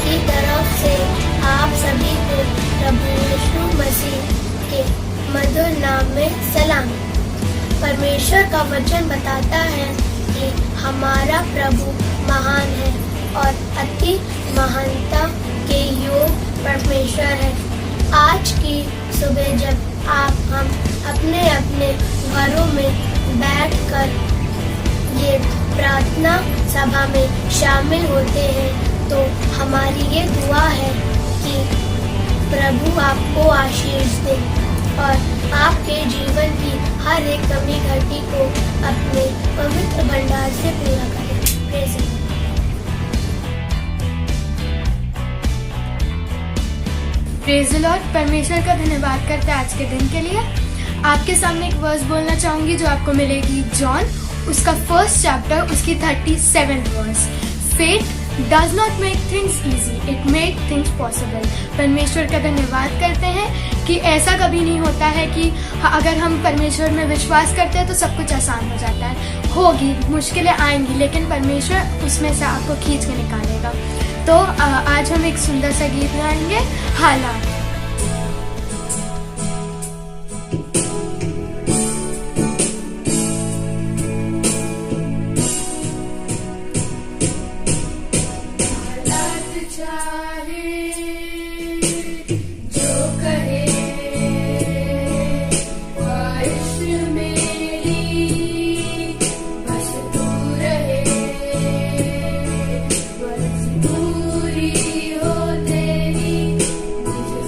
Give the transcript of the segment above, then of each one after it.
की तरफ से आप सभी को प्रभु यीशु मसीह के मधुर नाम में सलाम। परमेश्वर का वचन बताता है कि हमारा प्रभु महान है और अति महानता के योग परमेश्वर है। आज की सुबह जब हम अपने अपने घरों में बैठकर ये प्रार्थना सभा में शामिल होते हैं तो हमारी ये दुआ है कि प्रभु आपको आशीष दे और आपके जीवन की हर एक कमी घटी को अपने पवित्र भंडार से पूरा करें। Praise the Lord. Praise the Lord. परमेश्वर का धन्यवाद करते हैं आज के दिन के लिए। आपके सामने एक वर्स बोलना चाहूंगी जो आपको मिलेगी जॉन उसका 1st चैप्टर उसकी 37th verse. Faith does not make things easy, it make things possible. परमेश्वर का धन्यवाद करते हैं कि ऐसा कभी नहीं होता है कि अगर हम परमेश्वर में विश्वास करते हैं तो सब कुछ आसान हो जाता है। होगी, मुश्किलें आएंगी, लेकिन परमेश्वर उसमें से आपको खींच के निकालेगा। तो आज हम एक सुंदर सा गीत गाएंगे, हालात। पूरी हो तेरी मुझे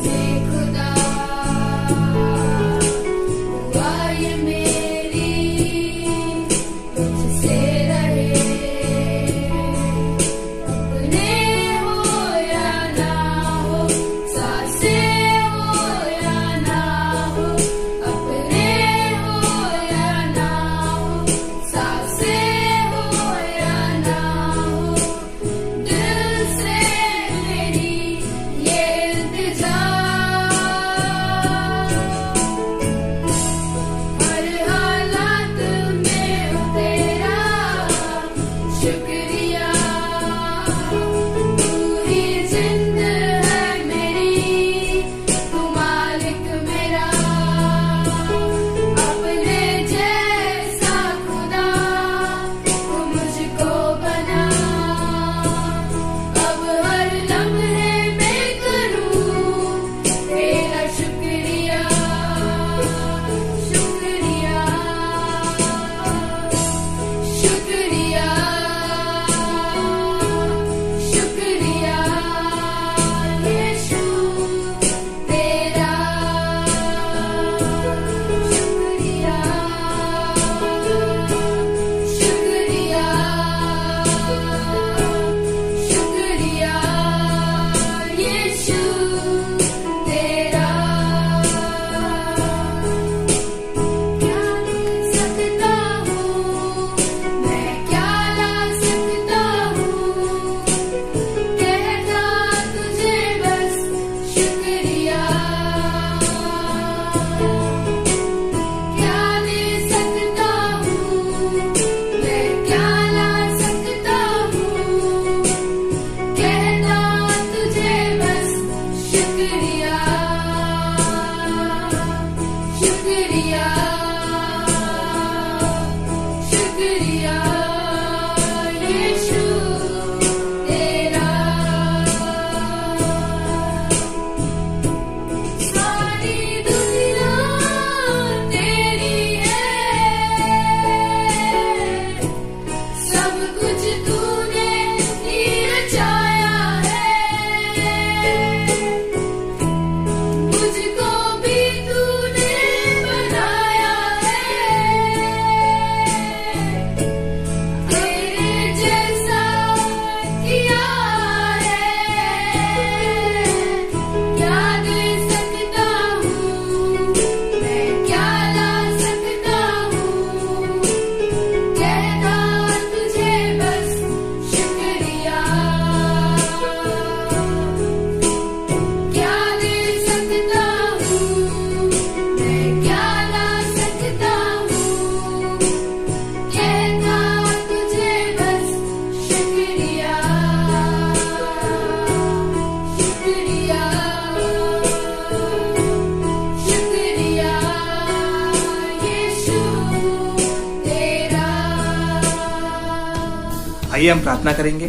आइए हम प्रार्थना करेंगे।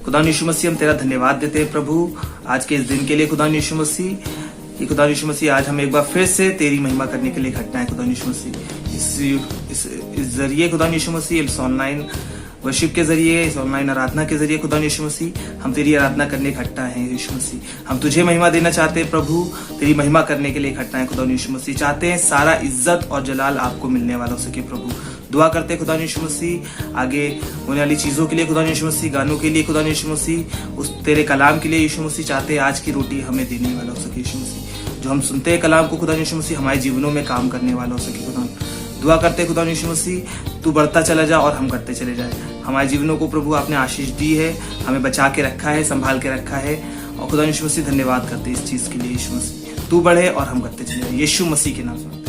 खुदा यीशु मसीह, हम तेरा धन्यवाद देते हैं प्रभु आज के इस दिन के लिए। खुदा यीशु मसीह, कि खुदा यीशु मसीह आज हम एक बार फिर से तेरी महिमा करने के लिए इकट्ठा है। खुदा यीशु मसीह इस जरिए खुदा यीशु मसीह, इस ऑनलाइन वर्शिप के जरिए, इस ऑनलाइन आराधना के जरिए खुदा यीशु मसीह हम तेरी आराधना करने इकट्ठा हैं। यीशु मसीह, हम तुझे महिमा देना चाहते हैं प्रभु, तेरी महिमा करने के लिए इकट्ठा है। खुदा यीशु मसीह, चाहते हैं सारा इज्जत और जलाल आपको मिलने वाला हो सके प्रभु। दुआ करते खुदा यीशु मसीह आगे होने वाली चीजों के लिए, खुदा यीशु मसीह गानों के लिए, खुदा यीशु मसीह उस तेरे कलाम के लिए यीशु मसीह, चाहते हैं आज की रोटी हमें देने वाला हो सके यीशु मसीह। जो हम सुनते हैं कलाम को खुदा यीशु मसीह हमारे जीवनों में काम करने वाला हो सके खुदा। दुआ करते खुदा यीशु मसीह तू बढ़ता चला जा और हम करते चले जाए। हमारे जीवनों को प्रभु आपने आशीष दी है, हमें बचा के रखा है, संभाल के रखा है, और खुदा यीशु मसीह धन्यवाद करते इस चीज के लिए। यीशु मसीह तू बढ़े और हम करते चले जाए, यीशु मसीह के नाम से।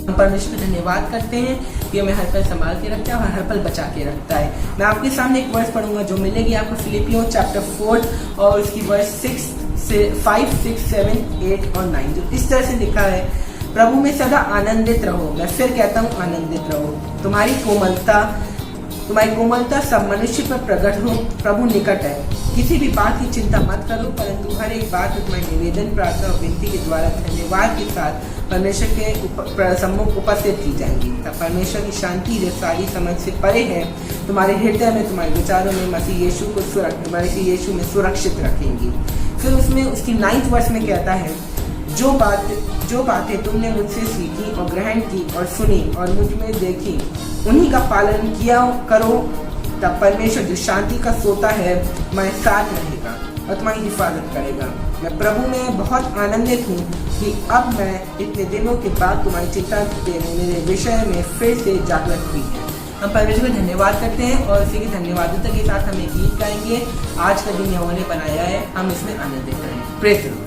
हम परमेश्वर का धन्यवाद करते हैं कि हमें हर पल संभाल के रखता है और हर पल बचा के रखता है। मैं आपके सामने एक वर्स पढ़ूंगा जो मिलेगी आपको फिलिपियों चैप्टर 4 और उसकी वर्स 5, 6, 7, 8 और 9, जो इस तरह से लिखा है, प्रभु में सदा आनंदित रहो। मैं फिर कहता हूँ आनंदित रहो। तुम्हारी कोमलता सब मनुष्य पर प्रकट हो। प्रभु निकट है। किसी भी बात की चिंता मत करो, परंतु हर एक बात तुम्हारे निवेदन, प्रार्थना और विनती के द्वारा धन्यवाद के साथ परमेश्वर के सम्मुख उपस्थित की जाएंगी। तब परमेश्वर की शांति जो सारी समझ से परे है तुम्हारे हृदय में, तुम्हारे विचारों में मसीह यीशु में सुरक्षित रखेंगी। फिर उसमें उसकी 9th वर्ष में कहता है, जो बातें तुमने मुझसे सीखी और ग्रहण की और सुनी और मुझ में देखी, उन्हीं का पालन किया करो। तब परमेश्वर जो शांति का सोता है तुम्हारे साथ रहेगा और तुम्हारी हिफाजत करेगा। मैं प्रभु में बहुत आनंदित हूँ कि अब मैं इतने दिनों के बाद तुम्हारी चिंता मेरे विषय में फिर से जागृत हुई है। हम परमेश्वर को धन्यवाद करते हैं और उसी की धन्यवादिता के साथ हम एक गीत गाएंगे, आज का दिन यहोवा ने बनाया है, हम इसमें आनंदित करें। Praise the Lord.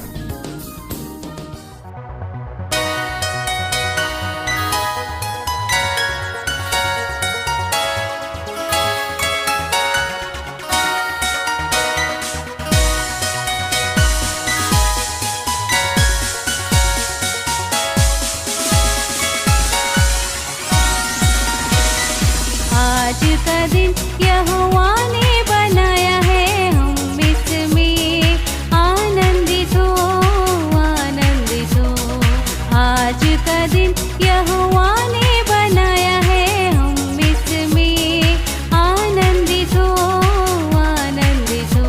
आज का दिन यहोवा ने बनाया है, हम इसमें आनंदित हो, आनंदित हो। आज का दिन यहोवा ने बनाया है, हम इसमें आनंदित हो, आनंदित हो।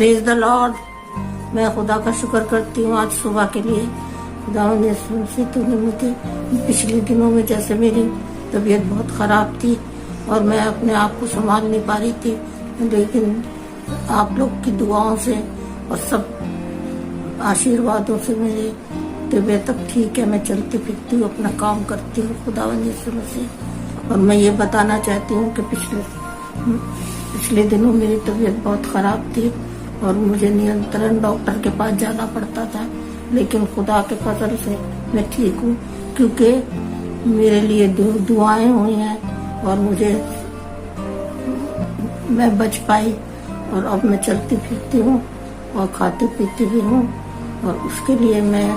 Praise the Lord. मैं खुदा का शुक्र करती हूँ आज सुबह के लिए। खुदा ने से तूने मुझे पिछले दिनों में जैसे मेरी तबीयत बहुत खराब थी और मैं अपने आप को संभाल नहीं पा रही थी, लेकिन आप लोग की दुआओं से और सब आशीर्वादों से मेरी तबीयत अब ठीक है। मैं चलती फिरती हूँ, अपना काम करती हूँ खुदावंद यीशु मसीह। और मैं ये बताना चाहती हूँ कि पिछले दिनों मेरी तबीयत बहुत खराब थी और मुझे निरंतरण डॉक्टर के पास जाना पड़ता था, लेकिन खुदा के फजल से मैं ठीक हूँ, क्योंकि मेरे लिए दुआएं हुई हैं और मैं बच पाई और अब मैं चलती फिरती हूँ और खाती पीती भी हूँ। और उसके लिए मैं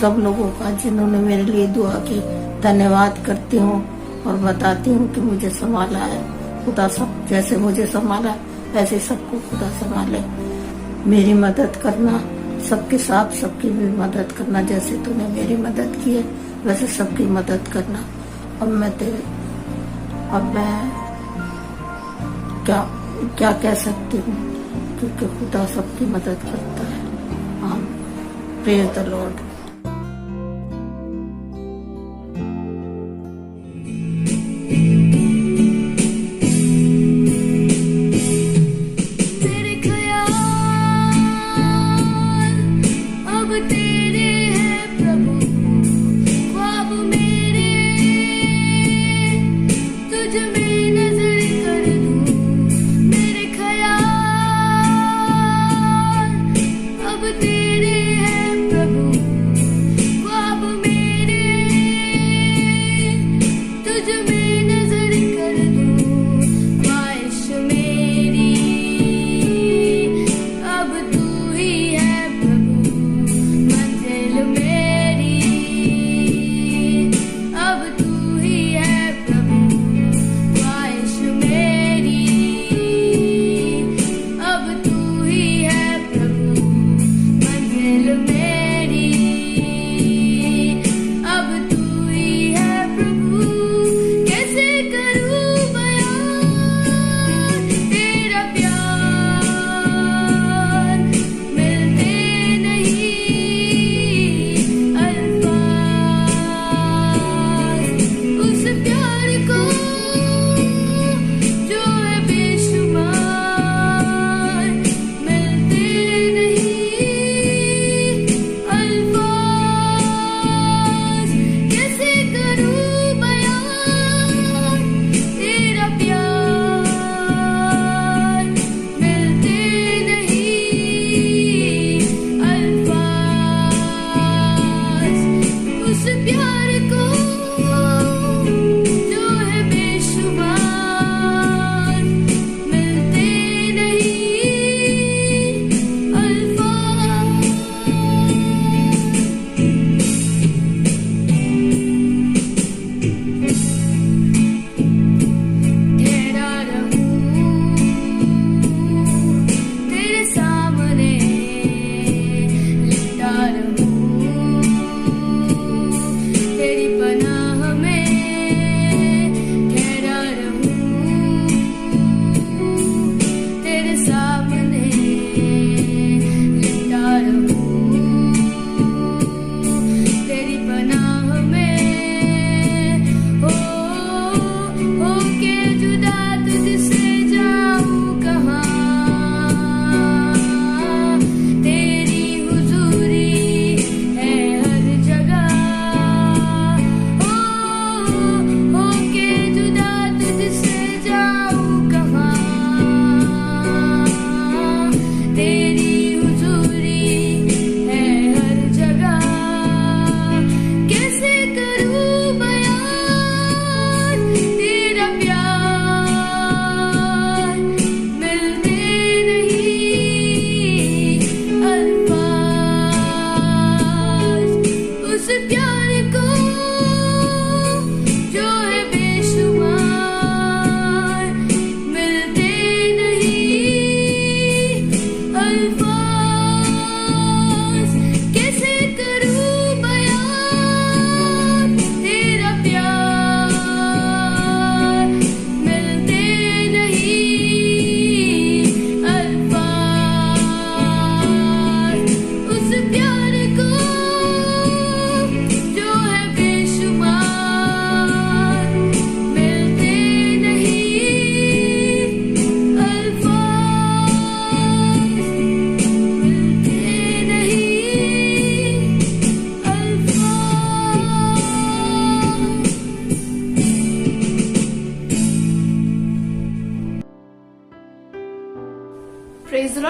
सब लोगों का जिन्होंने मेरे लिए दुआ की धन्यवाद करती हूँ और बताती हूँ कि मुझे संभाला है खुदा। सब जैसे मुझे संभाला ऐसे सबको खुदा संभाले। मेरी मदद करना, सबके साथ सबकी भी मदद करना, जैसे तूने मेरी मदद की है वैसे सबकी मदद करना। अब मैं क्या कह सकती हूँ, क्योंकि खुदा सबकी मदद करता है। Praise the Lord. तेरे हैं प्रभु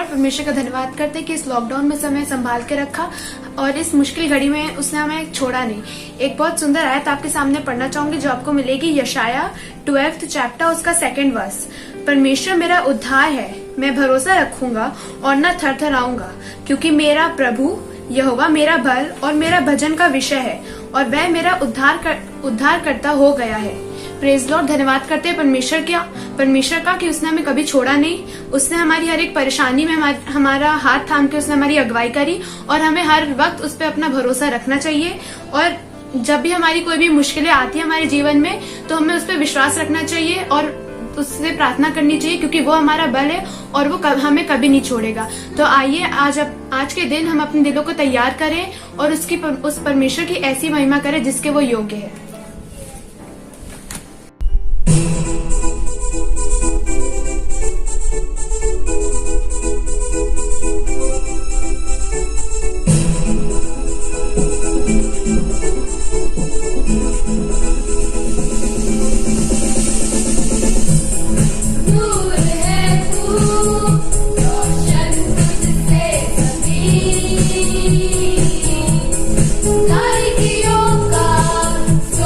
परमेश्वर का धन्यवाद करते हैं कि इस लॉकडाउन में समय संभाल के रखा और इस मुश्किल घड़ी में उसने हमें छोड़ा नहीं। एक बहुत सुंदर आयत आपके सामने पढ़ना चाहूंगी जो आपको मिलेगी यशाया 12th चैप्टर उसका 2nd वर्स। परमेश्वर मेरा उद्धार है, मैं भरोसा रखूंगा और न थरथराऊंगा, क्योंकि मेरा प्रभु यहोवा मेरा बल और मेरा भजन का विषय है और वह मेरा उद्धार करता हो गया है। Praise Lord. धन्यवाद करते हैं परमेश्वर का कि उसने हमें कभी छोड़ा नहीं। उसने हमारी हर एक परेशानी में हमारा हाथ थाम के उसने हमारी अगुवाई करी और हमें हर वक्त उस पर अपना भरोसा रखना चाहिए। और जब भी हमारी कोई भी मुश्किलें आती है हमारे जीवन में तो हमें उस पर विश्वास रखना चाहिए और उससे प्रार्थना करनी चाहिए, क्योंकि वो हमारा बल है और वो हमें कभी नहीं छोड़ेगा। तो आइए आज के दिन हम अपने दिलों को तैयार करें और उस परमेश्वर की ऐसी महिमा करें जिसके वो योग्य है। So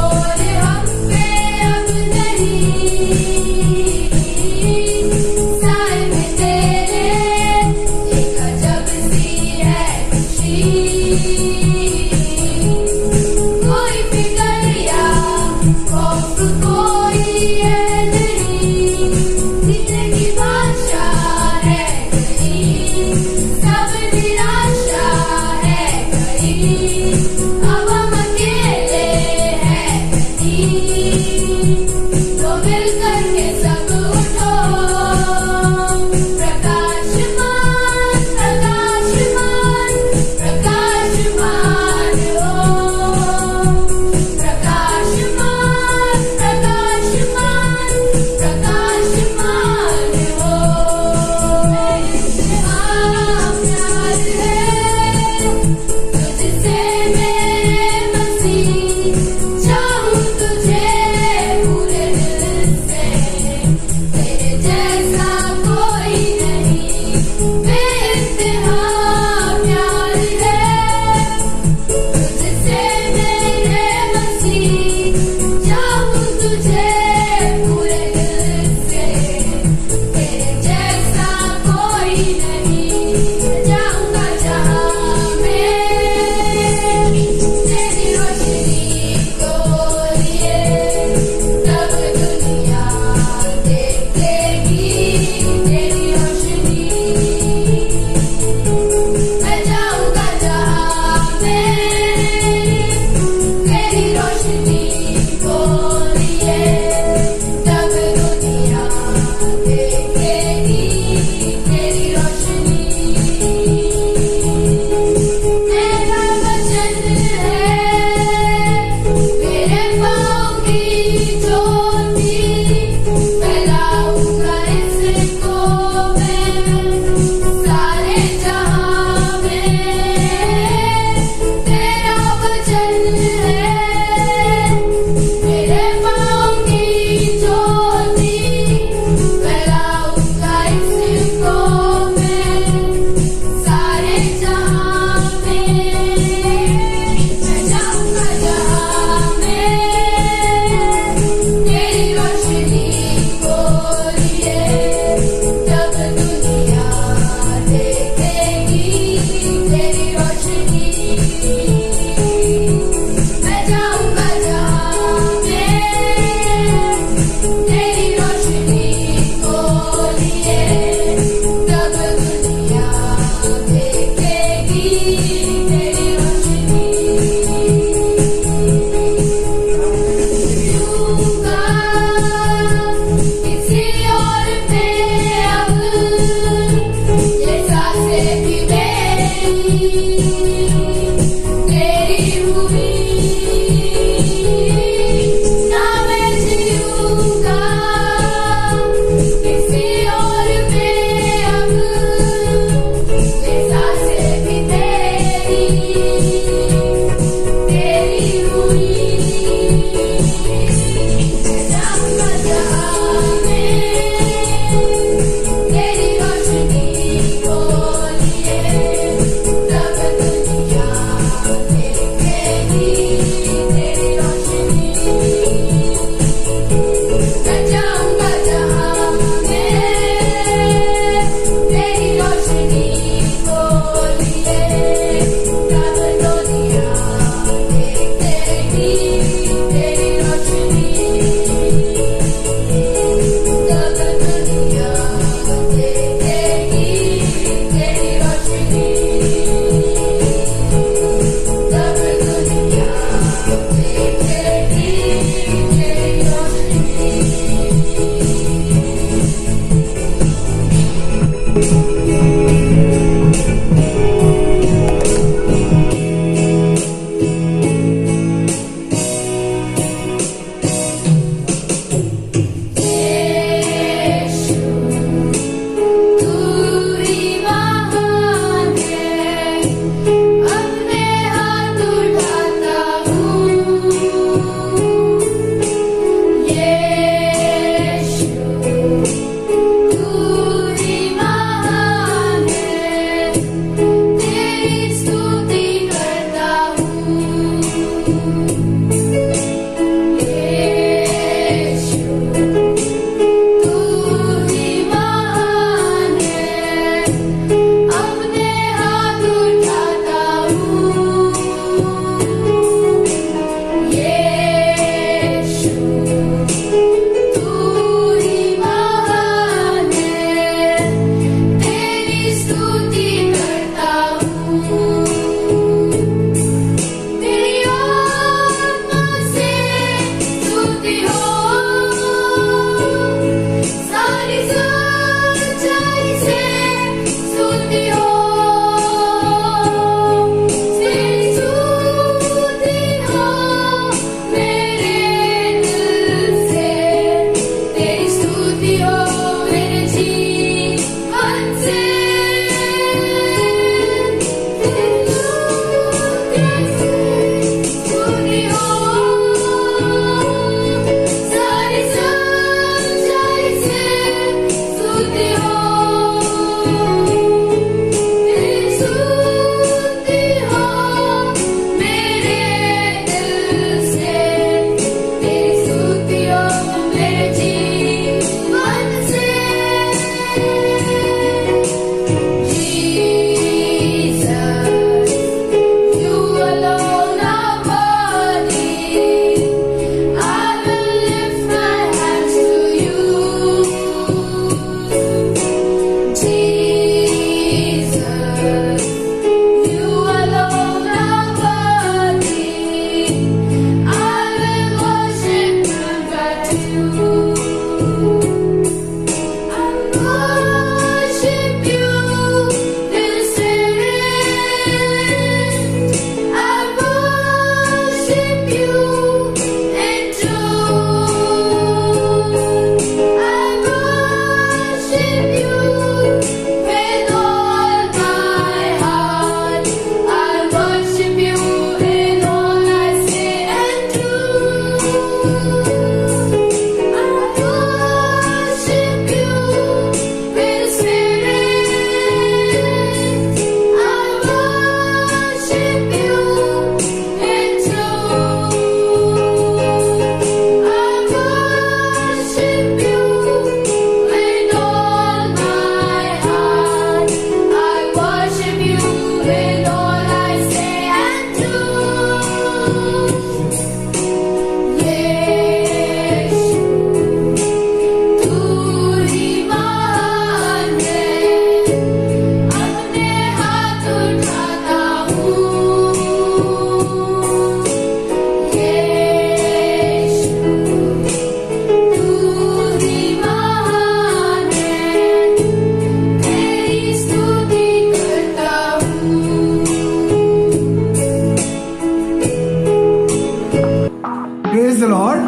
praise the Lord.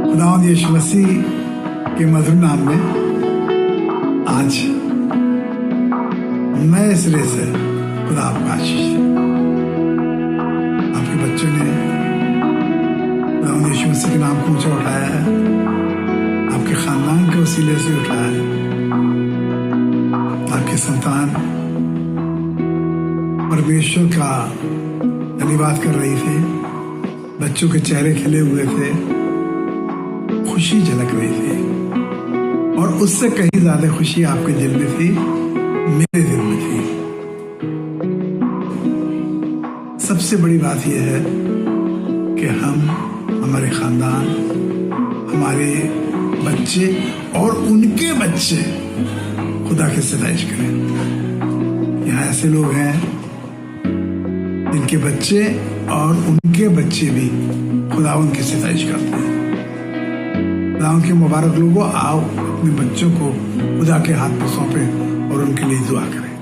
खुदावंद यीशु मसीह के मधुर नाम में आज नए सिरे से खुदा आपका आशीष दे। आपके बच्चों ने खुदावंद यीशु मसीह के नाम को ऊंचा उठाया है, आपके खानदान के वसीले से उठाया है। आपके संतान परमेश्वर का धन्यवाद कर रही थी, बच्चों के चेहरे खिले हुए थे, खुशी झलक रही थी, और उससे कहीं ज्यादा खुशी आपके दिल में थी, मेरे दिल में थी। सबसे बड़ी बात यह है कि हम, हमारे खानदान, हमारे बच्चे और उनके बच्चे खुदा की सताइश करें। यहाँ ऐसे लोग हैं जिनके बच्चे और उनके बच्चे भी खुदावंद की सताइश करते हैं। खुदावंद के मुबारक लोगों, आओ अपने बच्चों को खुदा के हाथ में सौंपें और उनके लिए दुआ करें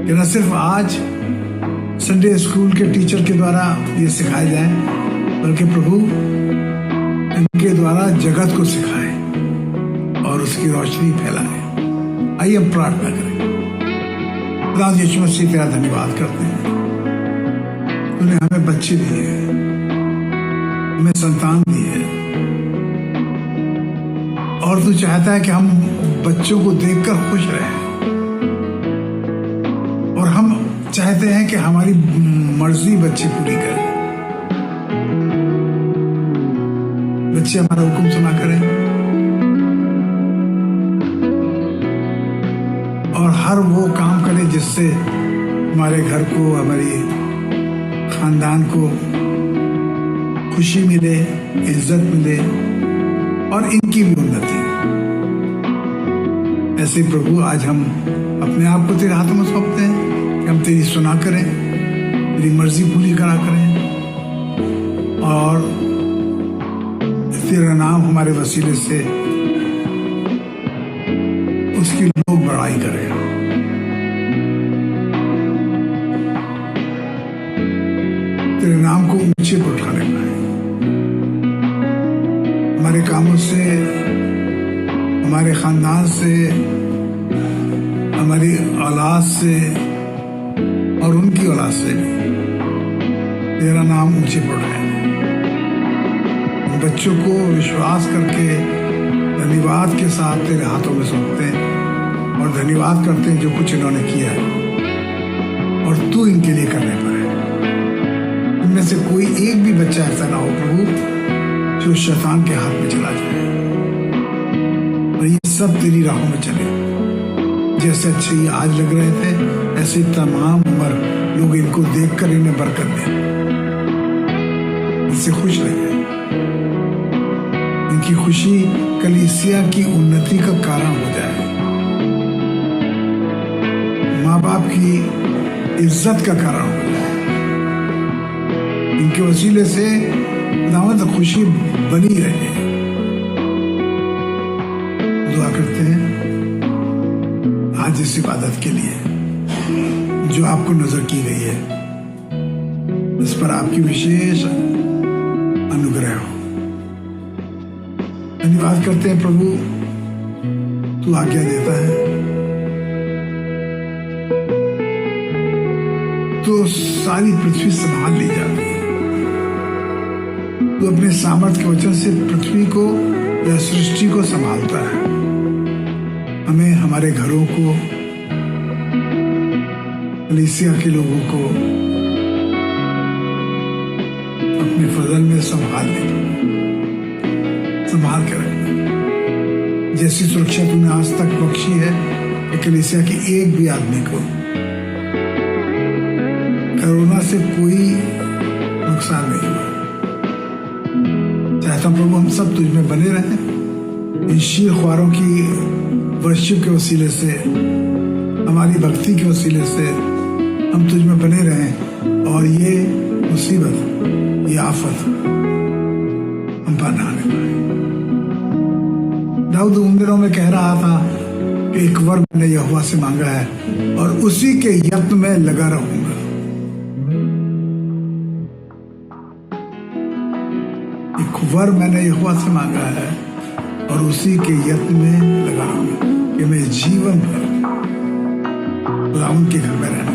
कि न सिर्फ आज संडे स्कूल के टीचर के द्वारा ये सिखाए जाए, बल्कि प्रभु इनके द्वारा जगत को सिखाए और उसकी रोशनी फैलाए। आइए हम प्रार्थना करें। खुदा यीशु मसीह तेरा धन्यवाद करते हैं, तूने हमें बच्चे दिए हैं, हमें संतान दी है, और तू चाहता है कि हम बच्चों को देखकर खुश रहें, और हम चाहते हैं कि हमारी मर्जी बच्चे पूरी करें। बच्चे हमारा हुक्म सुना करें और हर वो काम करें जिससे हमारे घर को, हमारी खानदान को खुशी मिले, इज्जत मिले और इनकी भी उन्नति। ऐसे प्रभु आज हम अपने आप को तेरे हाथों में सौंपते हैं कि हम तेरी सुना करें, तेरी मर्जी पूरी करा करें, और तेरा नाम हमारे वसीले से उसकी लोग बड़ाई करें। तेरे नाम को ऊंचे पर उठाने पाए, हमारे कामों से, हमारे खानदान से, हमारी औलाद से और उनकी औलाद से भी तेरा नाम ऊंचे पर उठाए। बच्चों को विश्वास करके धन्यवाद के साथ तेरे हाथों में सौंपते हैं और धन्यवाद करते हैं जो कुछ इन्होंने किया है और तू इनके लिए करने पर है। इनमें से कोई एक भी बच्चा ऐसा ना हो प्रभु जो शैतान के हाथ में चला जाए, और ये सब तेरी राहों में चले। जैसे अच्छे ये आज लग रहे थे, ऐसे तमाम उम्र लोग इनको देखकर इन्हें बरकत दें, इससे खुश रहे। इनकी खुशी कलीसिया की उन्नति का कारण हो जाए, माँ बाप की इज्जत का कारण हो जाए। इनके वसीले से दावत खुशी बनी रहे। दुआ करते हैं आज इस इबादत के लिए जो आपको नजर की गई है, इस पर आपकी विशेष अनुग्रह हो। धन्यवाद करते हैं प्रभु, तू आज्ञा देता है तो सारी पृथ्वी संभाल ली जाती है। तू अपने सामर्थ्य के वचन से पृथ्वी को या सृष्टि को संभालता है। हमें, हमारे घरों को, कलीसिया के लोगों को अपने फजल में संभाल के रखना। जैसी सुरक्षा तूने आज तक बख्शी है कि कलीसिया के एक भी आदमी को कोरोना से कोई नुकसान नहीं हुआ। चाहता प्रभु हम सब तुझ में बने रहें। इन शीर ख्वारों की वर्शिप के वसीले से, हमारी भक्ति के वसीले से हम तुझ में बने रहें और ये मुसीबत, ये आफत हम पर ना आने पाए। दाऊद उन दिनों में कह रहा था कि एक वर मैंने यहोवा से मांगा है और उसी के यत्न में लगा रहूंगा। एक वर मैंने यहोवा से मांगा है और उसी के यत्न में लगा रहूंगा कि मैं जीवन भर खुदावंद के घर में रहना,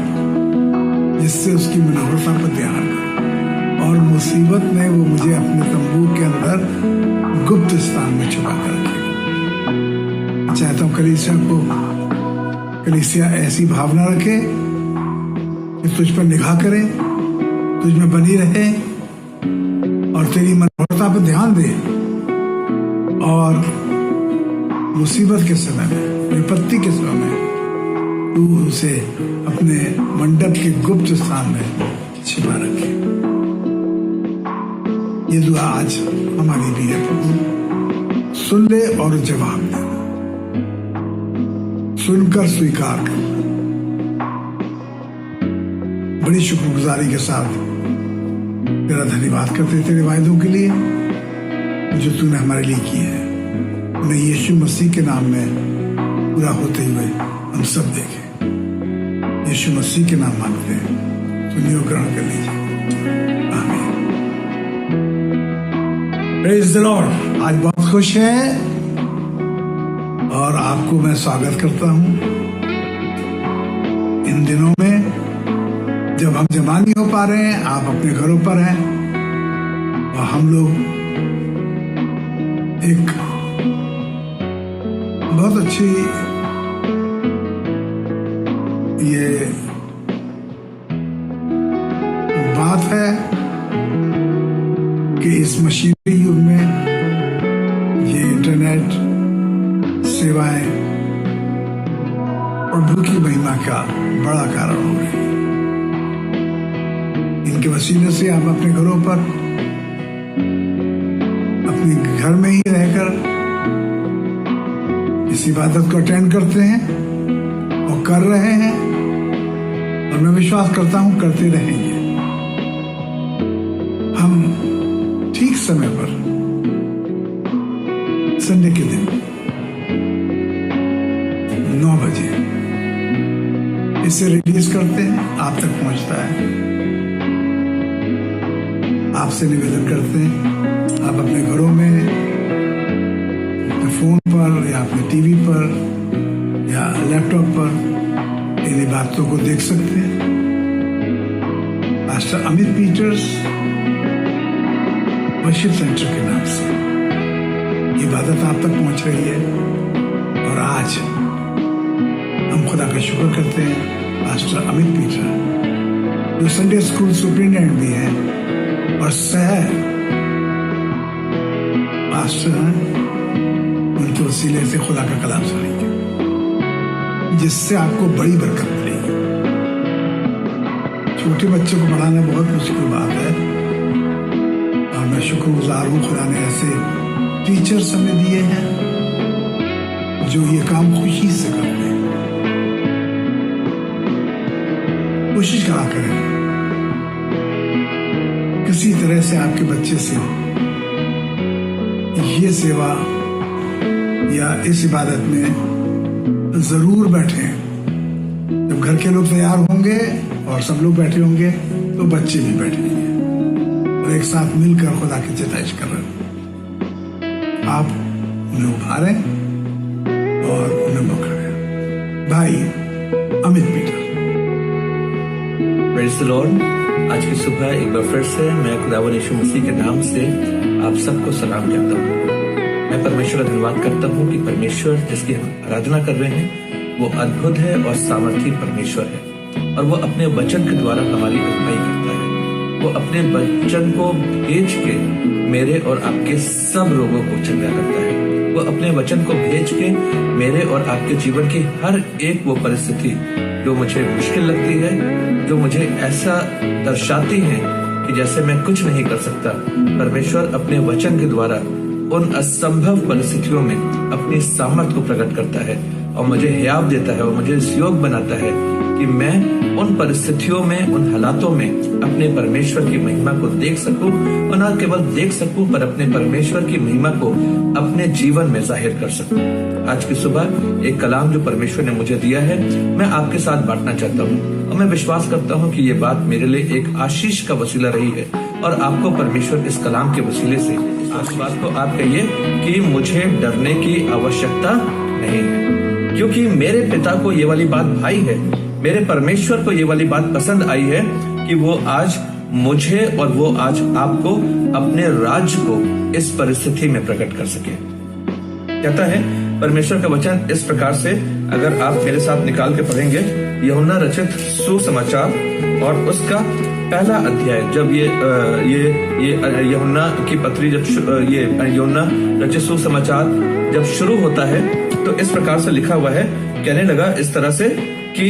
जिससे उसकी मनोहरता पर ध्यान करूं और मुसीबत में वो मुझे अपने तंबू के अंदर गुप्त स्थान में छुपा कर रखेगा। चाहता हूं कलीसिया ऐसी भावना रखे कि तुझ पर निगाह करे, तुझ में बनी रहे और तेरी मनोहरता पर ध्यान दे, और मुसीबत के समय में, विपत्ति के समय में तू उसे अपने मंडप के गुप्त स्थान में छिपा रखे। ये दुआ आज हमारी भी है। प्रभु सुन ले और जवाब दे, सुनकर स्वीकार कर, बड़ी शुक्रगुजारी के साथ तेरा धन्यवाद करते तेरे वायदों के लिए जो तूने हमारे लिए किए हैं। उन्हें यीशु मसीह के नाम में पूरा होते हुए हम सब देखें। यीशु मसीह के नाम मांगते हैं, सुनिए और ग्रहण कर लीजिए। आमीन। Praise the Lord. आज बहुत खुश है और आपको मैं स्वागत करता हूं इन दिनों में जब हम जमा नहीं हो पा रहे हैं। आप अपने घरों पर हैं और हम लोग एक बहुत अच्छी ये बात है कि इस मशीनरी युग में ये इंटरनेट सेवाएं प्रभु की महिमा का बड़ा कारण हो रही है। इनके वसीले से आप अपने घरों पर, अपने घर में ही रहकर इस इबादत को अटेंड करते हैं और कर रहे हैं, और मैं विश्वास करता हूं करते रहेंगे। हम ठीक समय पर संडे के दिन 9 बजे इसे रिलीज करते हैं, आप तक पहुंचता है। आपसे निवेदन करते हैं आप अपने घरों में, अपने फोन पर या अपने टीवी पर या लैपटॉप पर इन बातों को देख सकते हैं। Pastor Amit Peters worship centre के नाम से इबादत आप तक पहुंच रही है। और आज हम खुदा का शुक्र करते हैं पास्टर अमित पीटर जो संडे स्कूल सुपरिटेंडेंट भी हैं और सह पास्टर हैं, उनके वसीले से खुदा का कलाम सुनेंगे जिससे आपको बड़ी बरकत मिलेगी। छोटे बच्चों को पढ़ाना बहुत मुश्किल बात है और मैं शुक्रगुजार हूं खुदा ने ऐसे टीचर्स हमें दिए हैं जो ये काम खुशी से करते हैं। कोशिश करा करें किसी तरह से आपके बच्चे से ये सेवा या इस इबादत में जरूर बैठे। जब घर के लोग तैयार होंगे और सब लोग बैठे होंगे तो बच्चे भी बैठेंगे और एक साथ मिलकर खुदा की चिताइश कर रहे हैं। आप उन्हें उभारें और उन्हें पकड़ें। भाई Amit Peter. Praise the Lord. आज की सुबह एक बार फिर से मैं खुदावंद यीशु मसीह के नाम से आप सबको सलाम कहता हूँ। मैं परमेश्वर का धन्यवाद करता हूँ कि परमेश्वर जिसकी हम आराधना कर रहे हैं वो अद्भुत है और सामर्थी परमेश्वर है और वो अपने वचन के द्वारा हमारी अगुवाई करता है। वो अपने वचन को भेज के मेरे और आपके सब रोगों को चंगा करता है। वो अपने वचन को भेज के मेरे और आपके जीवन की हर एक वो परिस्थिति जो मुझे मुश्किल लगती है, जो मुझे ऐसा दर्शाती है कि जैसे मैं कुछ नहीं कर सकता, परमेश्वर अपने वचन के द्वारा उन असंभव परिस्थितियों में अपनी सामर्थ को प्रकट करता है और मुझे हियाव देता है और मुझे इस योग बनाता है कि मैं उन परिस्थितियों में, उन हालातों में अपने परमेश्वर की महिमा को देख सकूं और न केवल देख सकूं पर अपने परमेश्वर की महिमा को अपने जीवन में जाहिर कर सकूं। आज की सुबह एक कलाम जो परमेश्वर ने मुझे दिया है मैं आपके साथ बांटना चाहता हूं और मैं विश्वास करता हूं कि ये बात मेरे लिए एक आशीष का वसीला रही है और आपको परमेश्वर इस कलाम के वसीले से इस बात को आप कहिए कि मुझे डरने की आवश्यकता नहीं है, क्योंकि मेरे पिता को ये वाली बात भाई है, मेरे परमेश्वर को ये वाली बात पसंद आई है कि वो आज मुझे और वो आज आपको अपने राज्य को इस परिस्थिति में प्रकट कर सके। कहता है परमेश्वर का वचन इस प्रकार से, अगर आप मेरे साथ निकाल के पढ़ेंगे यूहन्ना रचित सुसमाचार और उसका पहला अध्याय, जब ये यूहन्ना की पत्री, जब ये यूहन्ना रचित सुसमाचार जब शुरू होता है तो इस प्रकार से लिखा हुआ है, कहने लगा इस तरह से कि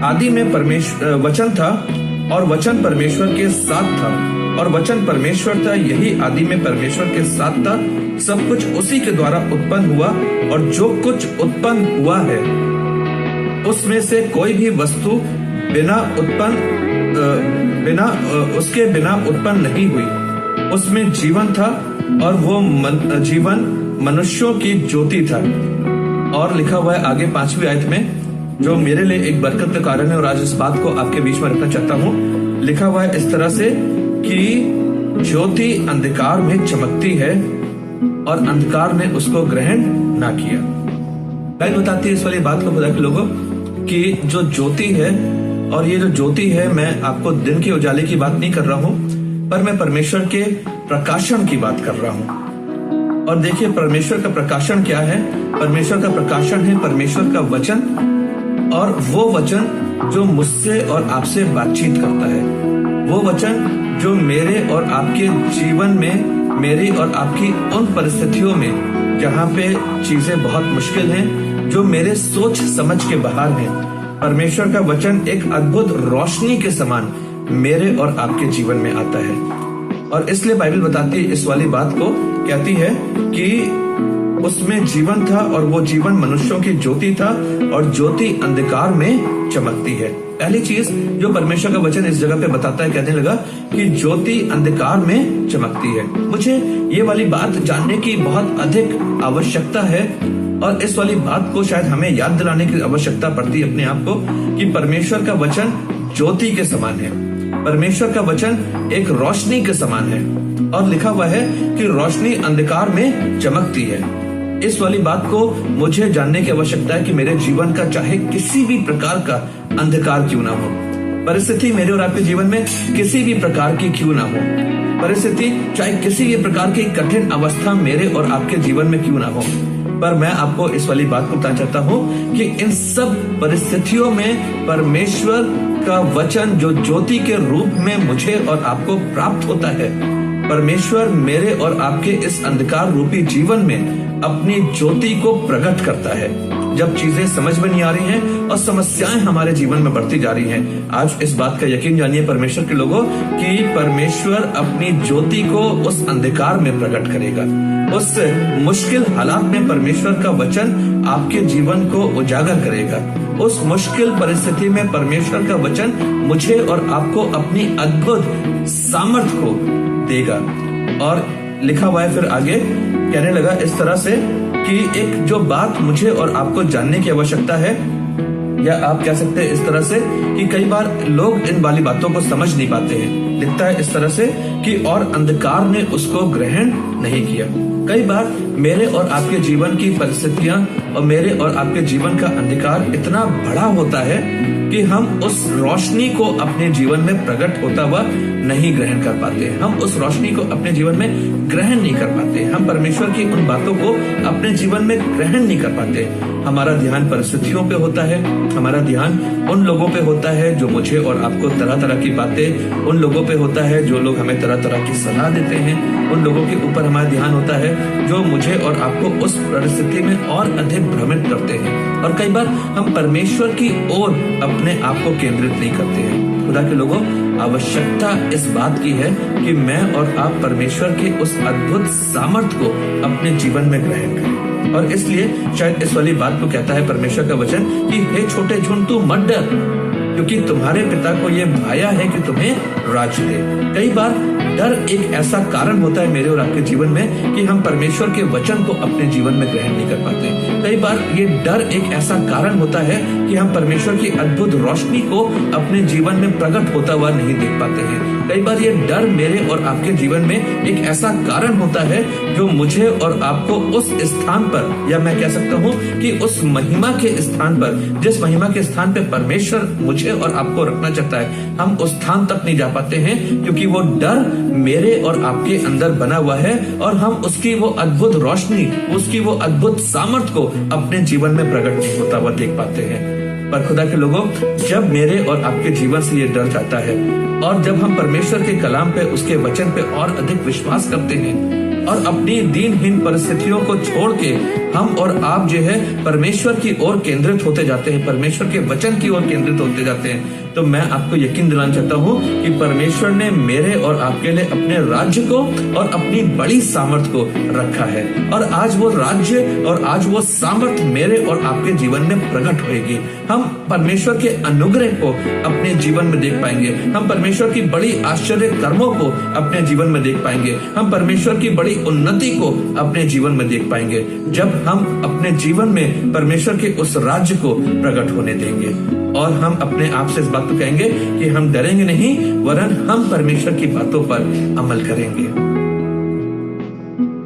आदि में परमेश्वर वचन था और वचन परमेश्वर के साथ था और वचन परमेश्वर था, यही आदि में परमेश्वर के साथ था। सब कुछ उसी के द्वारा उत्पन्न हुआ और जो कुछ उत्पन्न हुआ है उसमें से कोई भी वस्तु उसके बिना उत्पन्न नहीं हुई। उसमें जीवन था और वो जीवन मनुष्यों की ज्योति था। और लिखा हुआ है आगे 5वीं आयत में, जो मेरे लिए एक बरकत का कारण है और आज इस बात को आपके बीच में रखना चाहता हूँ। लिखा हुआ है इस तरह से कि ज्योति अंधकार में चमकती है और अंधकार ने उसको ग्रहण ना किया। बाइबल बताती है इस वाली बात को खुदा के लोगों कि जो ज्योति है, और ये जो ज्योति है, मैं आपको दिन के उजाले की बात नहीं कर रहा हूं, पर मैं परमेश्वर के प्रकाशन की बात कर रहा हूं। और देखिए परमेश्वर का प्रकाशन क्या है। परमेश्वर का प्रकाशन है परमेश्वर का वचन, और वो वचन जो मुझसे और आपसे बातचीत करता है, वो वचन जो मेरे और आपके जीवन में, मेरी और आपकी उन परिस्थितियों में जहाँ पे चीजें बहुत मुश्किल हैं, जो मेरे सोच समझ के बाहर हैं, परमेश्वर का वचन एक अद्भुत रोशनी के समान मेरे और आपके जीवन में आता है। और इसलिए बाइबल बताती है इस वाली बात को, कहती है कि उसमें जीवन था और वो जीवन मनुष्यों की ज्योति था और ज्योति अंधकार में चमकती है। पहली चीज जो परमेश्वर का वचन इस जगह पे बताता है, कहने लगा कि ज्योति अंधकार में चमकती है। मुझे ये वाली बात जानने की बहुत अधिक आवश्यकता है और इस वाली बात को शायद हमें याद दिलाने की आवश्यकता पड़ती है अपने आप को कि परमेश्वर का वचन ज्योति के समान है, परमेश्वर का वचन एक रोशनी के समान है। और लिखा हुआ है कि रोशनी अंधकार में चमकती है। इस वाली बात को मुझे जानने की आवश्यकता है कि मेरे जीवन का चाहे किसी भी प्रकार का अंधकार क्यों ना हो, परिस्थिति मेरे और आपके जीवन में किसी भी प्रकार की क्यों ना हो, परिस्थिति चाहे किसी भी प्रकार की कठिन अवस्था मेरे और आपके जीवन में क्यों ना हो, पर मैं आपको इस वाली बात को बताना चाहता हूँ कि इन सब परिस्थितियों में परमेश्वर का वचन जो ज्योति के रूप में मुझे और आपको प्राप्त होता है, परमेश्वर मेरे और आपके इस अंधकार रूपी जीवन में अपनी ज्योति को प्रकट करता है। जब चीजें समझ में नहीं आ रही हैं और समस्याएं हमारे जीवन में बढ़ती जा रही हैं, आज इस बात का यकीन जानिए परमेश्वर के लोगों कि परमेश्वर अपनी ज्योति को उस अंधकार में प्रकट करेगा। उस मुश्किल हालात में परमेश्वर का वचन आपके जीवन को उजागर करेगा। उस मुश्किल परिस्थिति में परमेश्वर का वचन मुझे और आपको अपनी अद्भुत सामर्थ्य को देगा। और लिखा हुआ है फिर आगे, कहने लगा इस तरह से कि एक जो बात मुझे और आपको जानने की आवश्यकता है, या आप कह सकते हैं इस तरह से कि कई बार लोग इन वाली बातों को समझ नहीं पाते हैं। लिखता है इस तरह से कि और अंधकार ने उसको ग्रहण नहीं किया। कई बार मेरे और आपके जीवन की परिस्थितियां और मेरे और आपके जीवन का अंधकार इतना बड़ा होता है कि हम उस रोशनी को अपने जीवन में प्रकट होता हुआ नहीं ग्रहण कर पाते। हम उस रोशनी को अपने जीवन में ग्रहण नहीं कर पाते। हम परमेश्वर की उन बातों को अपने जीवन में ग्रहण नहीं कर पाते। हमारा ध्यान परिस्थितियों पे होता है, हमारा ध्यान उन लोगों पे होता है जो मुझे और आपको तरह तरह की बातें, उन लोगों पे होता है जो लोग हमें तरह तरह की सलाह देते हैं, उन लोगों के ऊपर हमारा ध्यान होता है जो मुझे और आपको उस परिस्थिति में और अधिक भ्रमित करते हैं। और कई बार हम परमेश्वर की ओर अपने आप को केंद्रित नहीं करते हैं। खुदा के लोगों, आवश्यकता इस बात की है कि मैं और आप परमेश्वर के उस अद्भुत सामर्थ्य को अपने जीवन में ग्रहण करें। और इसलिए शायद इस वाली बात को कहता है परमेश्वर का वचन कि हे छोटे झुंड तू मत डर, क्योंकि तुम्हारे पिता को यह भाया है कि तुम्हें राज्य दे। कई बार डर एक ऐसा कारण होता है मेरे और आपके जीवन में कि हम परमेश्वर के वचन को अपने जीवन में ग्रहण नहीं कर पाते। कई बार ये डर एक ऐसा कारण होता है कि हम परमेश्वर की अद्भुत रोशनी को अपने जीवन में प्रकट होता हुआ नहीं देख पाते हैं। कई बार ये डर मेरे और आपके जीवन में एक ऐसा कारण होता है जो मुझे और आपको उस स्थान पर, या मैं कह सकता हूँ कि उस महिमा के स्थान पर, जिस महिमा के स्थान पे परमेश्वर मुझे और आपको रखना चाहता है, हम उस स्थान तक नहीं जा पाते हैं क्योंकि वो डर मेरे और आपके अंदर बना हुआ है और हम उसकी वो अद्भुत रोशनी, उसकी वो अद्भुत सामर्थ को अपने जीवन में प्रकट नहीं होता हुआ देख पाते हैं। पर खुदा के लोगों, जब मेरे और आपके जीवन से ये डर जाता है और जब हम परमेश्वर के कलाम पे, उसके वचन पे और अधिक विश्वास करते हैं और अपनी दीनहीन परिस्थितियों को छोड़ के हम और आप जो है परमेश्वर की ओर केंद्रित होते जाते हैं, परमेश्वर के वचन की ओर केंद्रित होते जाते हैं, तो मैं आपको यकीन दिलाना चाहता हूँ कि परमेश्वर ने मेरे और आपके लिए अपने राज्य को और अपनी बड़ी सामर्थ को रखा है। और आज वो राज्य और आज वो सामर्थ मेरे और आपके जीवन में प्रकट होगी। हम परमेश्वर के अनुग्रह को अपने जीवन में देख पाएंगे, हम परमेश्वर की बड़ी आश्चर्य कर्मों को अपने जीवन में देख पाएंगे, हम परमेश्वर की बड़ी उन्नति को अपने जीवन में देख पाएंगे जब हम अपने जीवन में परमेश्वर के उस राज्य को प्रकट होने देंगे। और हम अपने आप से इस बात को कहेंगे कि हम डरेंगे नहीं, वरन हम परमेश्वर की बातों पर अमल करेंगे।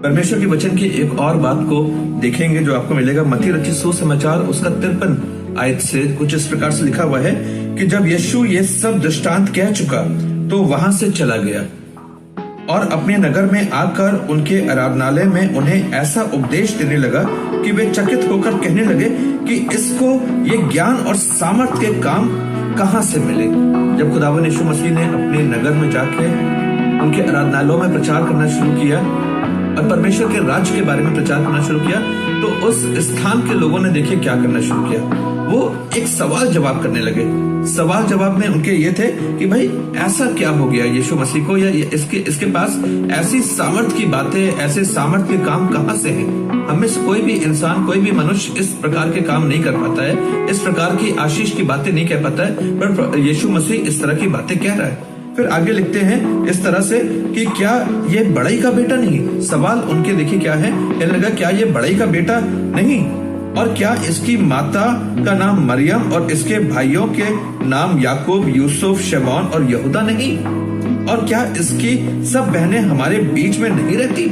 परमेश्वर के वचन की एक और बात को देखेंगे जो आपको मिलेगा मत्ती रचित सुसमाचार उसका 53 आयत से कुछ इस प्रकार से लिखा हुआ है कि जब यीशु ये सब दृष्टांत कह चुका तो वहां से चला गया और अपने नगर में आकर उनके आराधनालय में उन्हें ऐसा उपदेश देने लगा कि वे चकित होकर कहने लगे कि इसको ये ज्ञान और सामर्थ के काम कहां से मिले। जब खुदावंद यीशु मसीह ने अपने नगर में जाके उनके आराधनालयों में प्रचार करना शुरू किया और परमेश्वर के राज्य के बारे में प्रचार करना शुरू किया, तो उस स्थान के लोगों ने देखिए क्या करना शुरू किया। वो एक सवाल जवाब करने लगे। सवाल जवाब में उनके ये थे कि भाई ऐसा क्या हो गया यीशु मसीह को, या इसके पास ऐसी सामर्थ की बातें, ऐसे सामर्थ के काम कहां से हैं। हमें से कोई भी इंसान, कोई भी मनुष्य इस प्रकार के काम नहीं कर पाता है, इस प्रकार की आशीष की बातें नहीं कह पाता है, पर यीशु मसीह इस तरह की बातें कह रहा है। फिर आगे लिखते हैं इस तरह से कि क्या ये बड़ई का बेटा नहीं। सवाल उनके देखिए क्या है, कहने लगा क्या ये बड़ई का बेटा नहीं, और क्या इसकी माता का नाम मरियम और इसके भाइयों के नाम याकूब, यूसुफ, शमौन और यहूदा नहीं, और क्या इसकी सब बहनें हमारे बीच में नहीं रहती।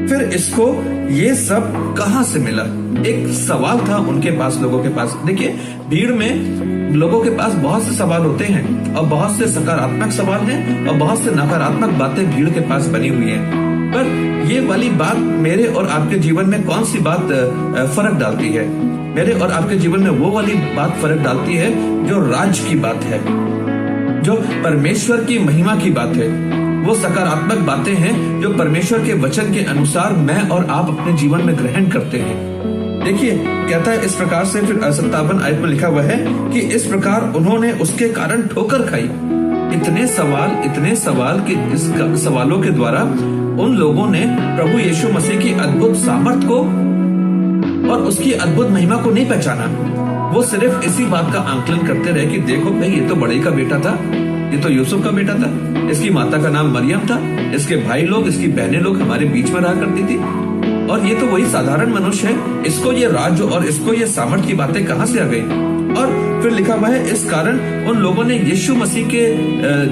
फिर इसको ये सब कहां से मिला। एक सवाल था उनके पास, लोगों के पास। देखिए भीड़ में लोगों के पास बहुत से सवाल होते हैं और बहुत से सकारात्मक सवाल हैं और बहुत से नकारात्मक बातें भीड़ के पास बनी हुई हैं। पर ये वाली बात मेरे और आपके जीवन में कौन सी बात फर्क डालती है। मेरे और आपके जीवन में वो वाली बात फर्क डालती है जो राज्य की बात है, जो परमेश्वर की महिमा की बात है। वो सकारात्मक बातें हैं जो परमेश्वर के वचन के अनुसार मैं और आप अपने जीवन में ग्रहण करते हैं। देखिए कहता है इस प्रकार से, फिर 57 आयत में लिखा हुआ है कि इस प्रकार उन्होंने उसके कारण ठोकर खाई। इतने सवाल कि इस सवालों के द्वारा उन लोगों ने प्रभु यीशु मसीह की अद्भुत सामर्थ को और उसकी अद्भुत महिमा को नहीं पहचाना। वो सिर्फ इसी बात का आंकलन करते रहे कि देखो भाई ये तो बड़े का बेटा था, ये तो यूसुफ का बेटा था, इसकी माता का नाम मरियम था, इसके भाई लोग, इसकी बहनें लोग हमारे बीच में रहा करती थी, और ये तो वही साधारण मनुष्य है, इसको ये राज्य और इसको ये सामर्थ की बातें कहां से आ गई। और फिर लिखा हुआ है इस कारण उन लोगों ने यीशु मसीह के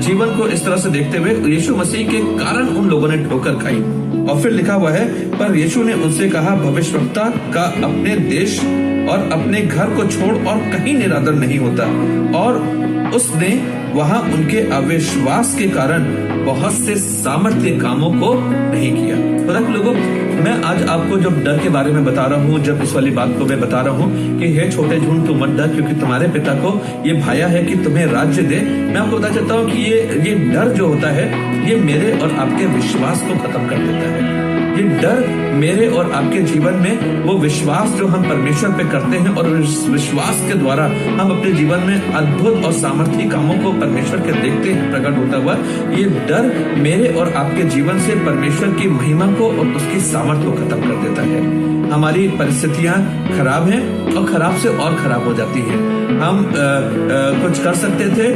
जीवन को इस तरह से देखते हुए यीशु मसीह के कारण उन लोगों ने ठोकर खाई। और फिर लिखा हुआ है पर यीशु ने उनसे कहा भविष्यवक्ता का अपने देश और अपने घर को छोड़ और कहीं निरादर नहीं होता। और उसने वहां उनके अविश्वास के कारण बहुत से सामर्थ्य कामों को नहीं किया। तो लोगों, मैं आज आपको जब डर के बारे में बता रहा हूँ, जब इस वाली बात को मैं बता रहा हूँ कि हे छोटे झूठ तू मत डर, क्योंकि तुम्हारे पिता को ये भाया है कि तुम्हें राज्य दे। मैं आपको बता चाहता हूँ कि ये डर जो होता है ये मेरे और आपके विश्वास को खत्म कर देता है। ये डर मेरे और आपके जीवन में वो विश्वास जो हम परमेश्वर पे करते हैं और उस विश्वास के द्वारा हम अपने जीवन में अद्भुत और सामर्थी कामों को परमेश्वर के देखते हैं प्रकट होता हुआ, ये डर मेरे और आपके जीवन से परमेश्वर की महिमा को और उसकी सामर्थ को खत्म कर देता है। हमारी परिस्थितियां खराब हैं और खराब से और खराब हो जाती है। हम कुछ कर सकते थे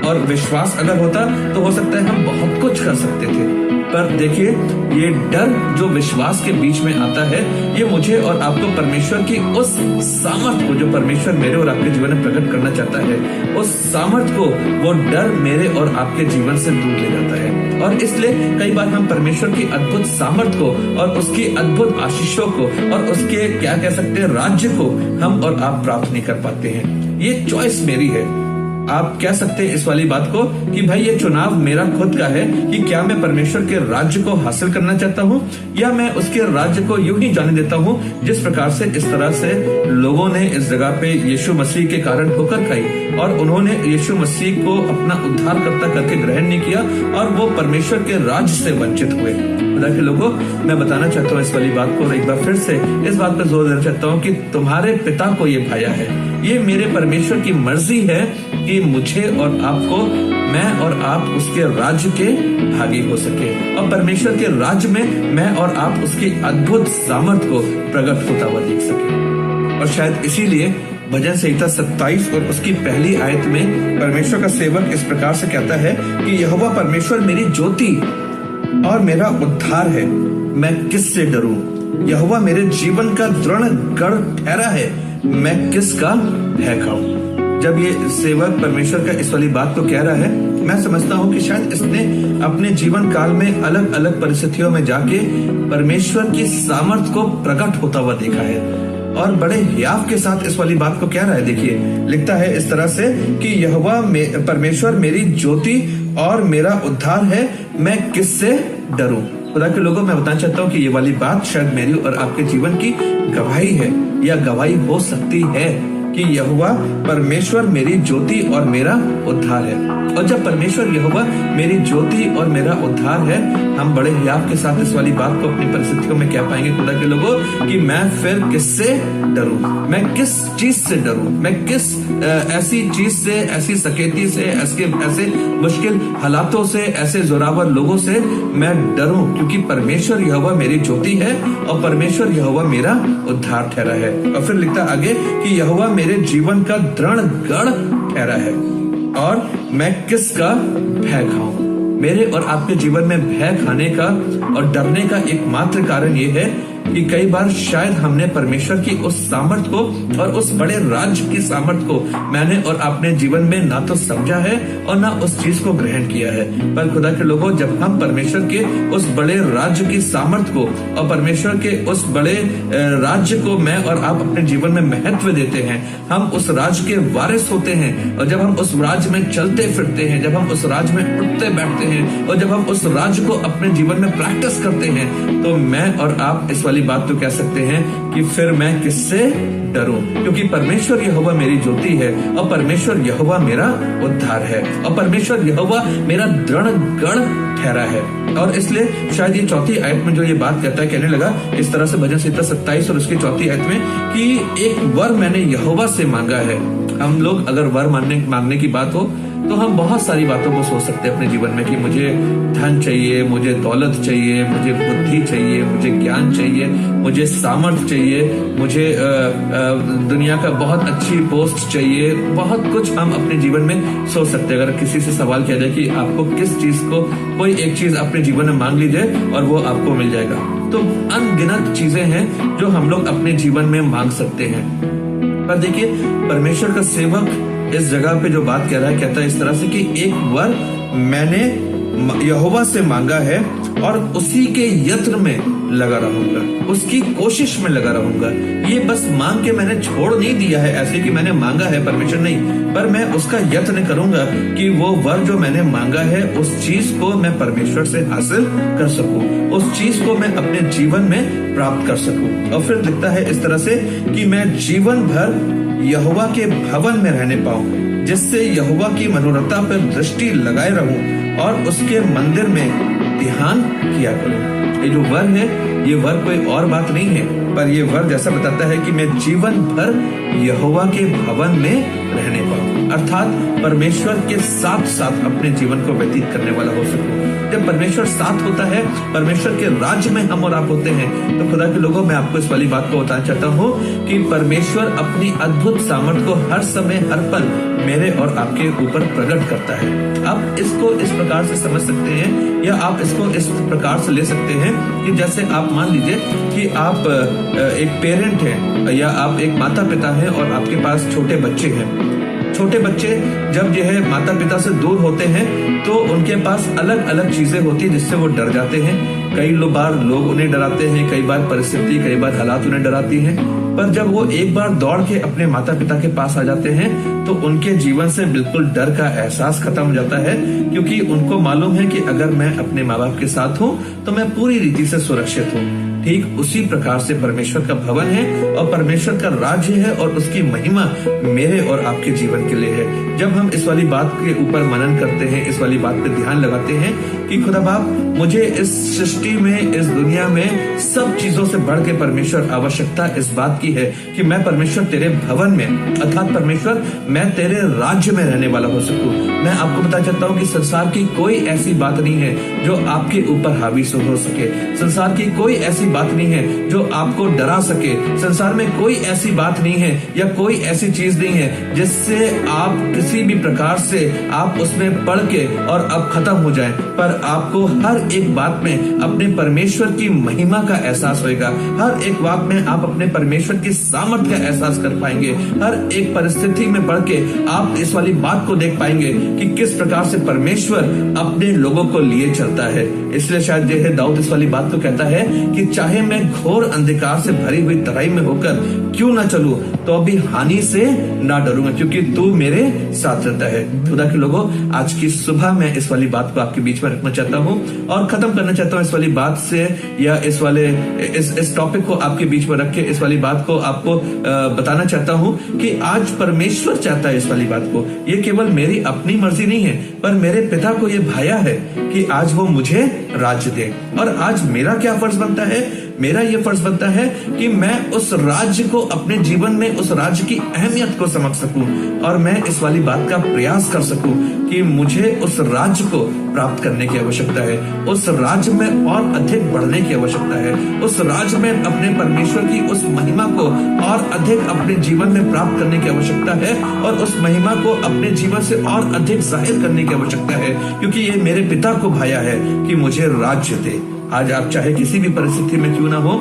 और विश्वास अगर होता तो हो सकता है हम बहुत कुछ कर सकते थे। पर देखिए, ये डर जो विश्वास के बीच में आता है, ये मुझे और आपको परमेश्वर की उस सामर्थ को, जो परमेश्वर मेरे और आपके जीवन में प्रकट करना चाहता है, उस सामर्थ को वो डर मेरे और आपके जीवन से दूर ले जाता है। और इसलिए कई बार हम परमेश्वर की अद्भुत सामर्थ को और उसकी अद्भुत आशीषों को और उसके क्या कह सकते हैं राज्य को हम और आप प्राप्त नहीं कर पाते हैं। ये चॉइस मेरी है। आप कह सकते हैं इस वाली बात को कि भाई ये चुनाव मेरा खुद का है कि क्या मैं परमेश्वर के राज्य को हासिल करना चाहता हूँ या मैं उसके राज्य को यूं ही जाने देता हूँ जिस प्रकार से इस तरह से लोगों ने इस जगह पे यीशु मसीह के कारण ठोकर खाई और उन्होंने यीशु मसीह को अपना उद्धारकर्ता करके ग्रहण नहीं किया और वो परमेश्वर के राज्य से वंचित हुए। खुदा के लोगों, मैं बताना चाहता हूँ इस वाली बात को और एक बार फिर से इस बात पर जोर देना चाहता हूँ कि तुम्हारे पिता को ये भाया है। ये मेरे परमेश्वर की मर्जी है कि मुझे और आपको, मैं और आप उसके राज्य के भागी हो सके और परमेश्वर के राज्य में मैं और आप उसकी अद्भुत सामर्थ को प्रकट होता हुआ देख सके। और शायद इसीलिए भजन संहिता 27 और उसकी पहली आयत में परमेश्वर का सेवक इस प्रकार से कहता है कि यहोवा परमेश्वर मेरी ज्योति और मेरा उद्धार है, मैं किससे डरूं। यहोवा मेरे जीवन का दृढ़ गढ़ ठहरा है, मैं किसका भय खाऊं। जब ये सेवक परमेश्वर का इस वाली बात को कह रहा है, मैं समझता हूँ कि शायद इसने अपने जीवन काल में अलग अलग परिस्थितियों में जाके परमेश्वर की सामर्थ को प्रकट होता हुआ देखा है और बड़े हियाव के साथ इस वाली बात को कह रहा है। देखिए, लिखता है इस तरह से कि यहोवा परमेश्वर मेरी ज्योति और मेरा उद्धार है, मैं किससे डरूं। खुदा के लोगों, मैं बताना चाहता हूँ कि ये वाली बात शायद मेरी और आपके जीवन की गवाही है या गवाही हो सकती है कि यहोवा परमेश्वर मेरी ज्योति और मेरा उद्धार है। और जब परमेश्वर यहोवा मेरी ज्योति और मेरा उद्धार है, हम बड़े हियाव के साथ इस वाली बात को अपनी परिस्थितियों में कह पाएंगे खुदा के लोगों कि मैं फिर किससे डरूं, मैं किस चीज से डरूं, मैं किस ऐसी चीज से, ऐसी सकेती से, ऐसे मुश्किल हालातों से, ऐसे जोरावर लोगों से मैं डरूं, क्योंकि परमेश्वर यहोवा मेरी ज्योति है और परमेश्वर यहोवा मेरा उद्धार ठहरा है। और फिर लिखता आगे कि यहोवा मेरे जीवन का दृढ़ गढ़ ठहरा है और मैं किसका भय खाऊं। मेरे और आपके जीवन में भय खाने का और डरने का एकमात्र कारण ये है कि कई बार शायद हमने परमेश्वर की उस सामर्थ को और उस बड़े राज्य की सामर्थ को मैंने और आपने जीवन में ना तो समझा है और ना उस चीज को ग्रहण किया है। पर खुदा के लोगों, जब हम परमेश्वर के उस बड़े राज्य की सामर्थ को और परमेश्वर के उस बड़े राज्य को मैं और आप अपने जीवन में महत्व देते हैं, हम उस राज्य के वारिस होते हैं और जब हम उस राज्य में चलते फिरते हैं, जब हम उस राज्य में उठते बैठते हैं और जब हम उस राज्य को अपने जीवन में प्रैक्टिस करते हैं, तो मैं और आप इस वाली बात तो कह सकते हैं कि फिर मैं किससे डरूं, क्योंकि परमेश्वर यहोवा मेरी ज्योति है और परमेश्वर यहोवा मेरा उद्धार है और परमेश्वर यहोवा मेरा दृढ़ गढ़ ठहरा है। और इसलिए शायद ये चौथी आयत में जो ये बात कहता है, कहने लगा इस तरह से भजन संहिता 27 और उसकी चौथी आयत में कि एक वर मैंने यहोवा से मांगा है। हम लोग अगर वर मांगने की बात हो तो हम बहुत सारी बातों को सोच सकते हैं अपने जीवन में कि मुझे धन चाहिए, मुझे दौलत चाहिए, मुझे बुद्धि चाहिए, मुझे ज्ञान चाहिए, मुझे सामर्थ चाहिए, मुझे दुनिया का बहुत अच्छी पोस्ट चाहिए। बहुत कुछ हम अपने जीवन में सोच सकते हैं। अगर किसी से सवाल किया जाए कि आपको किस चीज को, कोई एक चीज अपने जीवन में मांग लीजिए और वो आपको मिल जाएगा, तो अनगिनत चीजें हैं जो हम लोग अपने जीवन में मांग सकते हैं। पर देखिए, परमेश्वर का सेवक इस जगह पे जो बात कह रहा है, कहता है इस तरह से कि एक वर मैंने यहोवा से मांगा है और उसी के यत्न में लगा रहूंगा, उसकी कोशिश में लगा रहूंगा। ये बस मांग के मैंने छोड़ नहीं दिया है ऐसे कि मैंने मांगा है परमेश्वर, नहीं, पर मैं उसका यत्न करूंगा कि वो वर जो मैंने मांगा है उस चीज को मैं परमेश्वर से हासिल कर सकूं, उस चीज को मैं अपने जीवन में प्राप्त कर सकूं। और फिर लिखता है इस तरह से कि मैं जीवन भर यहोवा के भवन में रहने पाऊं, जिससे यहोवा की मनोरथा पर दृष्टि लगाए रहूं और उसके मंदिर में ध्यान किया करूं। ये जो वर है, ये वर कोई और बात नहीं है, पर ये वर जैसा बताता है कि मैं जीवन भर यहोवा के भवन में रहने पाऊं, अर्थात परमेश्वर के साथ साथ अपने जीवन को व्यतीत करने वाला हो सकूं। जब परमेश्वर साथ होता है, परमेश्वर के राज्य में हम और आप होते हैं, तो खुदा के लोगों, मैं आपको इस वाली बात को बताना चाहता हूँ कि परमेश्वर अपनी अद्भुत सामर्थ को हर समय हर पल मेरे और आपके ऊपर प्रकट करता है। आप इसको इस प्रकार से समझ सकते हैं या आप इसको इस प्रकार से ले सकते हैं कि जैसे आप मान लीजिए कि आप एक पेरेंट हैं या आप एक माता पिता हैं और आपके पास छोटे बच्चे हैं। छोटे बच्चे जब जो है माता पिता से दूर होते हैं तो उनके पास अलग अलग चीजें होती हैं जिससे वो डर जाते हैं। कई बार लोग उन्हें डराते हैं, कई बार परिस्थिति, कई बार हालात उन्हें डराती हैं। पर जब वो एक बार दौड़ के अपने माता पिता के पास आ जाते हैं तो उनके जीवन से बिल्कुल डर का एहसास खत्म हो जाता है, क्योंकि उनको मालूम है कि अगर मैं अपने माँ बाप के साथ हूँ तो मैं पूरी रीति से सुरक्षित हूँ। ठीक उसी प्रकार से परमेश्वर का भवन है और परमेश्वर का राज्य है और उसकी महिमा मेरे और आपके जीवन के लिए है। जब हम इस वाली बात के ऊपर मनन करते हैं, इस वाली बात पे ध्यान लगाते हैं कि खुदा बाप, मुझे इस सृष्टि में, इस दुनिया में सब चीजों से बढ़ के परमेश्वर आवश्यकता इस बात की है कि मैं परमेश्वर तेरे भवन में, अर्थात परमेश्वर मैं तेरे राज्य में रहने वाला हो सकूं। मैं आपको बता चाहता हूँ कि संसार की कोई ऐसी बात नहीं है जो आपके ऊपर हावी हो सके। संसार की कोई ऐसी बात नहीं है जो आपको डरा सके। संसार में कोई ऐसी बात नहीं है या कोई ऐसी चीज नहीं है जिससे आप किसी भी प्रकार से आप उसमें पड़ के और अब खत्म हो जाए। पर आपको हर एक बात में अपने परमेश्वर की महिमा का एहसास होगा। हर एक बात में आप अपने परमेश्वर की सामर्थ का एहसास कर पाएंगे। हर एक परिस्थिति में पड़ के आप इस वाली बात को देख पाएंगे कि किस प्रकार से परमेश्वर अपने लोगों को लिए चलता है। इसलिए शायद जो है दाऊद इस वाली बात को कहता है कि चाहे मैं घोर अंधकार से भरी हुई तराई में होकर क्यों ना चलूं तो अभी हानि से ना डरूंगा, क्योंकि तू मेरे साथ रहता है। खुदा के लोगों, आज की सुबह मैं इस वाली बात को आपके बीच में रखना चाहता हूं और खत्म करना चाहता हूं इस वाली बात से, या इस टॉपिक को आपके बीच में रख के इस वाली बात को आपको बताना चाहता हूं कि आज परमेश्वर चाहता है इस वाली बात को। ये केवल मेरी अपनी मर्जी नहीं है, पर मेरे पिता को ये भाया है कि आज वो मुझे राज्य दे। और आज मेरा क्या फर्ज बनता है? मेरा ये फर्ज बनता है कि मैं उस राज्य को अपने जीवन में, उस राज्य की अहमियत को समझ सकूं और मैं इस वाली बात का प्रयास कर सकूं कि मुझे उस राज्य को प्राप्त करने की आवश्यकता है, उस राज्य में और अधिक बढ़ने की आवश्यकता है, उस राज्य में अपने परमेश्वर की उस महिमा को और अधिक अपने जीवन में प्राप्त करने की आवश्यकता है और उस महिमा को अपने जीवन से और अधिक जाहिर करने की आवश्यकता है, क्योंकि ये मेरे पिता को भाया है कि मुझे राज्य दे। आज आप चाहे किसी भी परिस्थिति में क्यों ना हो,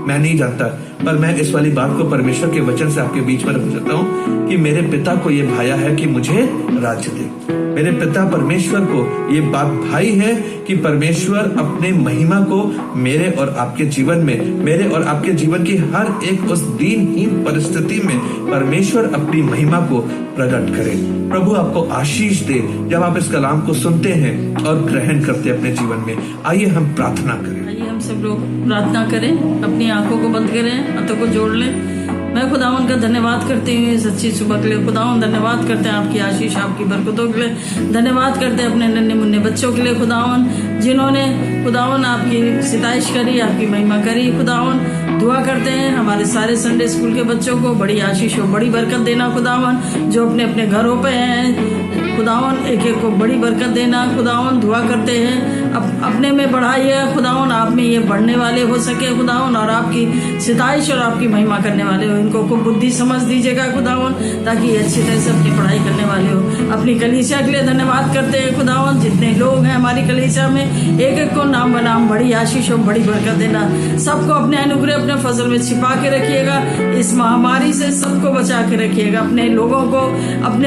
मैं नहीं जानता, पर मैं इस वाली बात को परमेश्वर के वचन से आपके बीच में रखना चाहता हूँ कि मेरे पिता को ये भाया है कि मुझे राज्य दे। मेरे पिता परमेश्वर को ये बात भाई है कि परमेश्वर अपने महिमा को मेरे और आपके जीवन में, मेरे और आपके जीवन की हर एक उस दीनहीन परिस्थिति में परमेश्वर अपनी महिमा को प्रकट करे। प्रभु आपको आशीष दे जब आप इस कलाम को सुनते हैं और ग्रहण करते हैं अपने जीवन में। आइए हम प्रार्थना करें। आइए हम सब लोग प्रार्थना करें, अपनी आंखों को बंद करें, हाथों को जोड़ लें। मैं खुदावन का धन्यवाद करती हूँ इस अच्छी सुबह के लिए। खुदावन धन्यवाद करते हैं आपकी आशीष, आपकी बरकतों के लिए। धन्यवाद करते हैं अपने नन्हे मुन्ने बच्चों के लिए खुदावन, जिन्होंने खुदावन आपकी सिताइश करी, आपकी महिमा करी। खुदावन दुआ करते हैं हमारे सारे संडे स्कूल के बच्चों को बड़ी आशीष और बड़ी बरकत देना खुदावन, जो अपने अपने घरों पे हैं खुदावन, एक एक को बड़ी बरकत देना खुदावन। दुआ करते हैं अपने में बढ़ाइए खुदावन, आप में ये बढ़ने वाले हो सके खुदावन और आपकी सिताइश और आपकी महिमा करने वाले हो। इनको को बुद्धि समझ दीजिएगा खुदावन, ताकि ये अच्छी तरह से अपनी पढ़ाई करने वाले हो। अपनी कलीसिया के लिए धन्यवाद करते हैं खुदावन, जितने लोग हैं हमारी कलीसिया में, एक एक को नाम बनाम बड़ी आशीष और बड़ी बरकत देना। सबको अपने अनुग्रह, अपने फजल में छिपा के रखिएगा। इस महामारी से सबको बचा के रखिएगा। अपने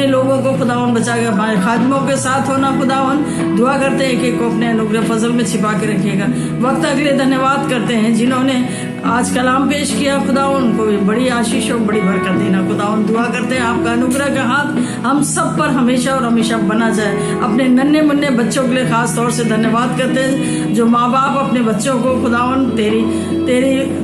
लोगों को खुदावन बचा के हमारे खादमों के साथ होना खुदावन। दुआ करते हैं एक एक को अपने अनुग्रह फजल में छिपा के रखिएगा। वक्त के लिए धन्यवाद करते हैं जिन्होंने आज कलाम पेश किया खुदावन, उनको बड़ी आशीष और बड़ी बरकत देना खुदावन। दुआ करते हैं आपका अनुग्रह का हाथ हम सब पर हमेशा और हमेशा बना जाए। अपने नन्हे मुन्ने बच्चों के लिए खास तौर से धन्यवाद करते हैं, जो माँ बाप अपने बच्चों को खुदावन तेरी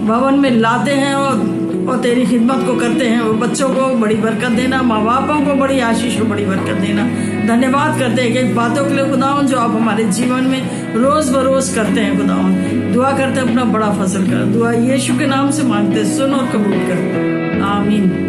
भवन में लाते हैं और तेरी खिदमत को करते हैं। वो बच्चों को बड़ी बरकत देना, माँ बापों को बड़ी आशीष और बड़ी बरकत देना। धन्यवाद करते हैं एक बातों के लिए खुदावन, जो आप हमारे जीवन में रोज बरोज करते हैं खुदावन। दुआ करते हैं अपना बड़ा फसल कर। दुआ यीशु के नाम से मांगते, सुन और कबूल कर, आमीन।